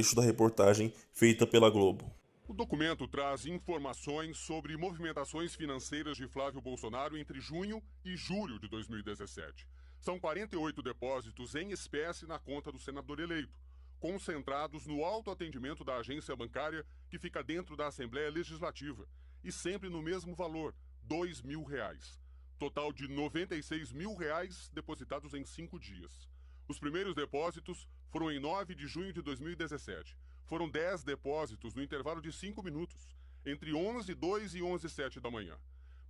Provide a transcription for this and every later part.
trecho da reportagem feita pela Globo. O documento traz informações sobre movimentações financeiras de Flávio Bolsonaro entre junho e julho de 2017. São 48 depósitos em espécie na conta do senador eleito, concentrados no autoatendimento da agência bancária que fica dentro da Assembleia Legislativa, e sempre no mesmo valor, R$2.000. Total de R$96.000 depositados em 5 dias. Os primeiros depósitos foram em 9 de junho de 2017. Foram 10 depósitos no intervalo de 5 minutos, entre 11h02 e 11h07 da manhã.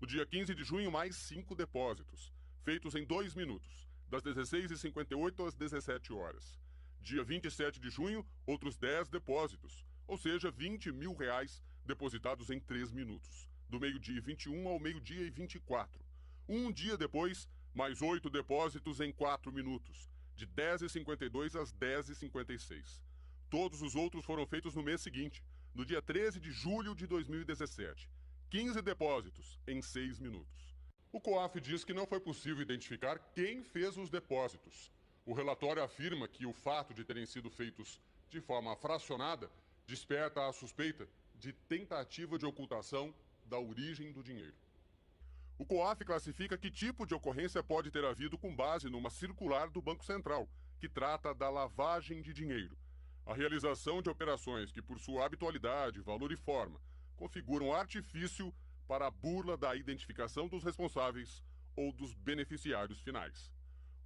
No dia 15 de junho, mais 5 depósitos, feitos em 2 minutos, das 16h58 às 17 horas. Dia 27 de junho, outros 10 depósitos, ou seja, R$20.000 depositados em 3 minutos, do meio-dia e 21 ao meio-dia e 24. Um dia depois, mais 8 depósitos em 4 minutos, de 10h52 às 10h56. Todos os outros foram feitos no mês seguinte, no dia 13 de julho de 2017. 15 depósitos em 6 minutos. O COAF diz que não foi possível identificar quem fez os depósitos. O relatório afirma que o fato de terem sido feitos de forma fracionada desperta a suspeita de tentativa de ocultação da origem do dinheiro. O COAF classifica que tipo de ocorrência pode ter havido com base numa circular do Banco Central, que trata da lavagem de dinheiro. A realização de operações que, por sua habitualidade, valor e forma, configuram artifício para a burla da identificação dos responsáveis ou dos beneficiários finais.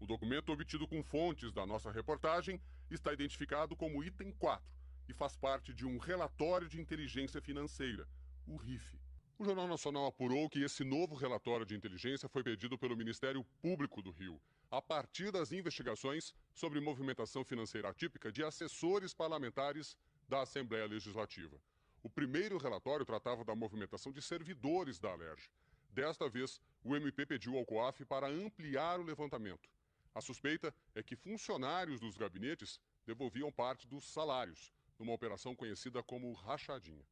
O documento obtido com fontes da nossa reportagem está identificado como item 4 e faz parte de um relatório de inteligência financeira, o RIF. O Jornal Nacional apurou que esse novo relatório de inteligência foi pedido pelo Ministério Público do Rio, a partir das investigações sobre movimentação financeira atípica de assessores parlamentares da Assembleia Legislativa. O primeiro relatório tratava da movimentação de servidores da Alerj. Desta vez, o MP pediu ao COAF para ampliar o levantamento. A suspeita é que funcionários dos gabinetes devolviam parte dos salários, numa operação conhecida como rachadinha.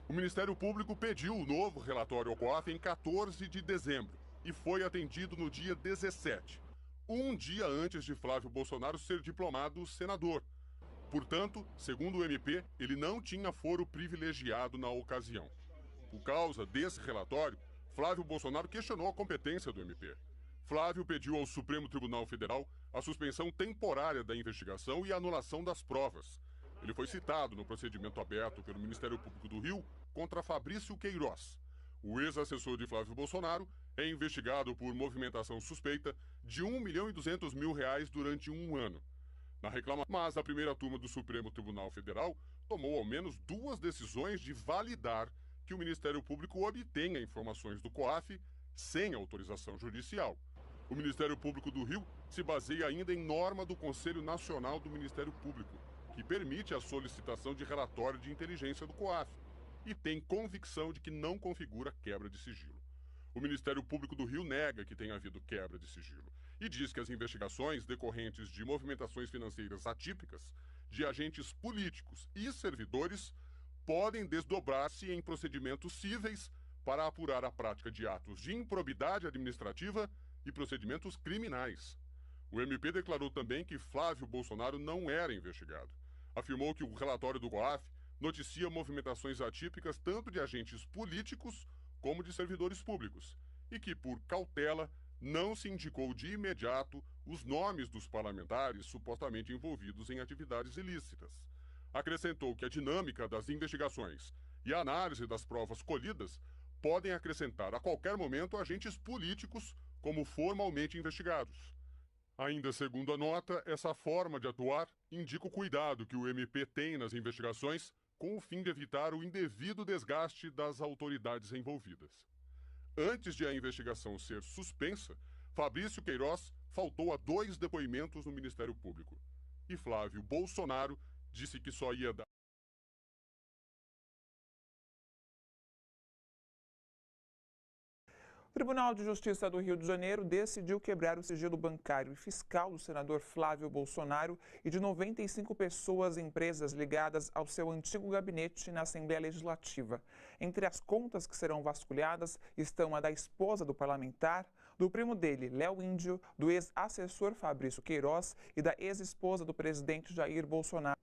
O Ministério Público pediu o novo relatório ao COAF em 14 de dezembro e foi atendido no dia 17, um dia antes de Flávio Bolsonaro ser diplomado senador. Portanto, segundo o MP, ele não tinha foro privilegiado na ocasião. Por causa desse relatório, Flávio Bolsonaro questionou a competência do MP. Flávio pediu ao Supremo Tribunal Federal a suspensão temporária da investigação e a anulação das provas. Ele foi citado no procedimento aberto pelo Ministério Público do Rio contra Fabrício Queiroz. O ex-assessor de Flávio Bolsonaro é investigado por movimentação suspeita de R$1.200.000 durante um ano. Na reclamação, mas a primeira turma do Supremo Tribunal Federal tomou ao menos 2 decisões de validar que o Ministério Público obtenha informações do COAF sem autorização judicial. O Ministério Público do Rio se baseia ainda em norma do Conselho Nacional do Ministério Público, que permite a solicitação de relatório de inteligência do COAF e tem convicção de que não configura quebra de sigilo. O Ministério Público do Rio nega que tenha havido quebra de sigilo e diz que as investigações decorrentes de movimentações financeiras atípicas de agentes políticos e servidores podem desdobrar-se em procedimentos cíveis para apurar a prática de atos de improbidade administrativa e procedimentos criminais. O MP declarou também que Flávio Bolsonaro não era investigado. Afirmou que o relatório do COAF noticia movimentações atípicas tanto de agentes políticos como de servidores públicos e que, por cautela, não se indicou de imediato os nomes dos parlamentares supostamente envolvidos em atividades ilícitas. Acrescentou que a dinâmica das investigações e a análise das provas colhidas podem acrescentar a qualquer momento agentes políticos como formalmente investigados. Ainda segundo a nota, essa forma de atuar indica o cuidado que o MP tem nas investigações com o fim de evitar o indevido desgaste das autoridades envolvidas. Antes de a investigação ser suspensa, Fabrício Queiroz faltou a 2 depoimentos no Ministério Público. E Flávio Bolsonaro disse que só ia dar O Tribunal de Justiça do Rio de Janeiro decidiu quebrar o sigilo bancário e fiscal do senador Flávio Bolsonaro e de 95 pessoas e empresas ligadas ao seu antigo gabinete na Assembleia Legislativa. Entre as contas que serão vasculhadas estão a da esposa do parlamentar, do primo dele, Léo Índio, do ex-assessor Fabrício Queiroz e da ex-esposa do presidente Jair Bolsonaro.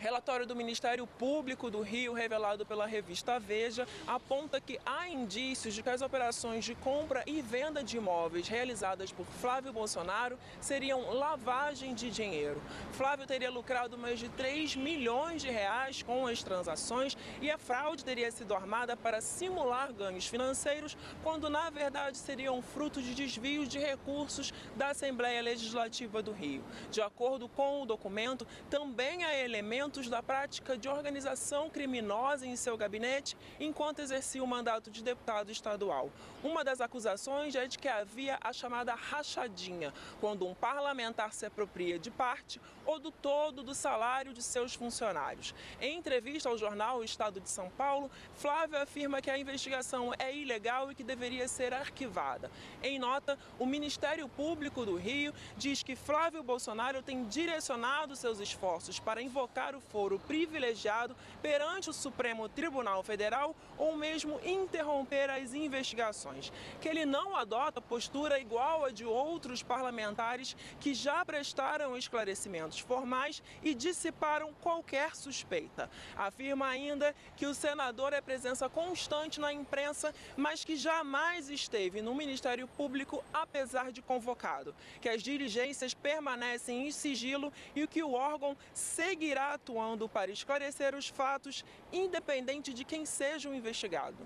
Relatório do Ministério Público do Rio, revelado pela revista Veja, aponta que há indícios de que as operações de compra e venda de imóveis realizadas por Flávio Bolsonaro seriam lavagem de dinheiro. Flávio teria lucrado mais de 3 milhões de reais com as transações e a fraude teria sido armada para simular ganhos financeiros, quando na verdade seriam fruto de desvios de recursos da Assembleia Legislativa do Rio. De acordo com o documento, também há elementos da prática de organização criminosa em seu gabinete enquanto exercia o mandato de deputado estadual. Uma das acusações é de que havia a chamada rachadinha, quando um parlamentar se apropria de parte ou do todo do salário de seus funcionários. Em entrevista ao jornal O Estado de São Paulo, Flávio afirma que a investigação é ilegal e que deveria ser arquivada. Em nota, o Ministério Público do Rio diz que Flávio Bolsonaro tem direcionado seus esforços para invocar o foro privilegiado perante o Supremo Tribunal Federal ou mesmo interromper as investigações, que ele não adota postura igual a de outros parlamentares que já prestaram esclarecimentos formais e dissiparam qualquer suspeita. Afirma ainda que o senador é presença constante na imprensa, mas que jamais esteve no Ministério Público apesar de convocado, que as diligências permanecem em sigilo e que o órgão seguirá atuando para esclarecer os fatos, independente de quem seja o investigado.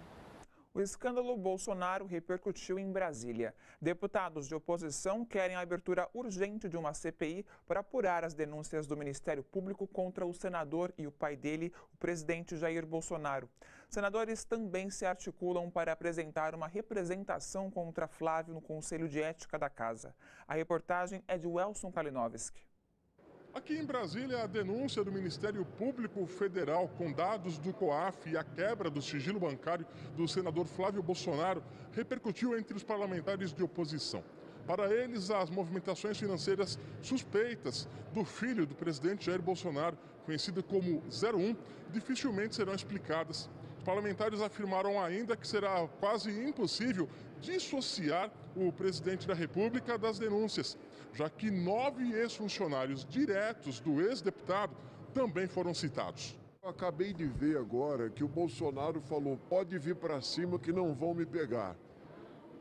O escândalo Bolsonaro repercutiu em Brasília. Deputados de oposição querem a abertura urgente de uma CPI para apurar as denúncias do Ministério Público contra o senador e o pai dele, o presidente Jair Bolsonaro. Senadores também se articulam para apresentar uma representação contra Flávio no Conselho de Ética da Casa. A reportagem é de Welson Kalinowski. Aqui em Brasília, a denúncia do Ministério Público Federal com dados do COAF e a quebra do sigilo bancário do senador Flávio Bolsonaro repercutiu entre os parlamentares de oposição. Para eles, as movimentações financeiras suspeitas do filho do presidente Jair Bolsonaro, conhecido como 01, dificilmente serão explicadas. Os parlamentares afirmaram ainda que será quase impossível dissociar o presidente da República das denúncias, já que 9 ex-funcionários diretos do ex-deputado também foram citados. Eu acabei de ver agora que o Bolsonaro falou: pode vir para cima que não vão me pegar.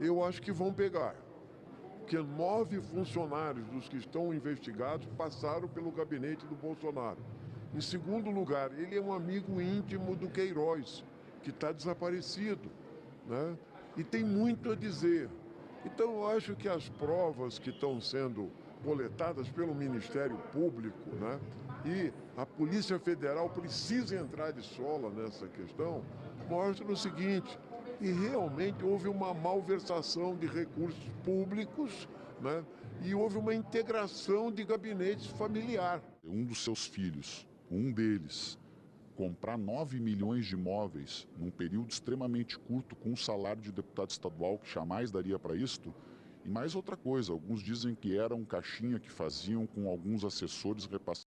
Eu acho que vão pegar, porque 9 funcionários dos que estão investigados passaram pelo gabinete do Bolsonaro. Em segundo lugar, ele é um amigo íntimo do Queiroz, que está desaparecido, né? E tem muito a dizer. Então, eu acho que as provas que estão sendo coletadas pelo Ministério Público, né, e a Polícia Federal precisa entrar de sola nessa questão, mostram o seguinte: que realmente houve uma malversação de recursos públicos, né, e houve uma integração de gabinetes familiar. Um dos seus filhos, um deles, comprar 9 milhões de imóveis num período extremamente curto com um salário de deputado estadual que jamais daria para isto. E mais outra coisa, alguns dizem que era um caixinha que faziam com alguns assessores repassando